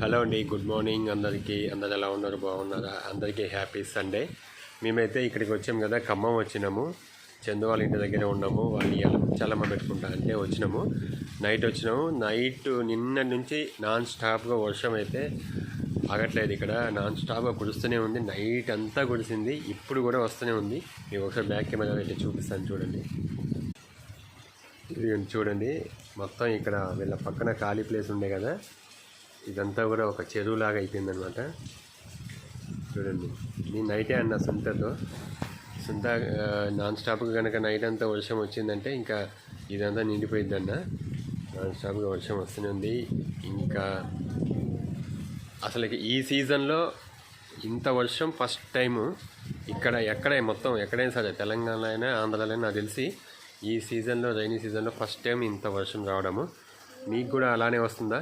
Hello అండి, good morning అందరికీ. అందరు ఎలా ఉన్నారు? బాగున్నారా? అందరికీ హ్యాపీ సండే. మేమైతే ఇక్కడికి వచ్చాము కదా, ఖమ్మం వచ్చినాము. చందు వాళ్ళ ఇంటి దగ్గర ఉన్నాము. వాళ్ళు చల్లమ్మ పెట్టుకుంటా అంటే వచ్చినాము. నైట్ వచ్చినాము. నైట్ నిన్న నుంచి నాన్ స్టాప్గా వర్షం అయితే ఆగట్లేదు. ఇక్కడ నాన్ స్టాప్గా కురుస్తూనే ఉంది. నైట్ అంతా కురిసింది, ఇప్పుడు కూడా వస్తూనే ఉంది. మీకు ఒకసారి బ్యాక్ కెమెరా అయితే చూపిస్తాను చూడండి. ఇది చూడండి, మొత్తం ఇక్కడ వీళ్ళ పక్కన ఖాళీ ప్లేస్ ఉండే కదా, ఇదంతా కూడా ఒక చెరువులాగా అయిపోయిందనమాట. చూడండి, నేను నైటే అన్న సుంత నాన్ స్టాప్గా కనుక నైట్ అంతా వర్షం వచ్చిందంటే ఇంకా ఇదంతా నిండిపోయిద్దన్న. నాన్ స్టాప్గా వర్షం వస్తూనే ఉంది. ఇంకా అసలు ఈ సీజన్లో ఇంత వర్షం ఫస్ట్ టైము ఇక్కడ. ఎక్కడైనా సరే, తెలంగాణలో అయినా ఆంధ్రాలో అయినా నాకు తెలిసి ఈ సీజన్లో, రైనీ సీజన్లో ఫస్ట్ టైం ఇంత వర్షం రావడము. మీకు కూడా అలానే వస్తుందా?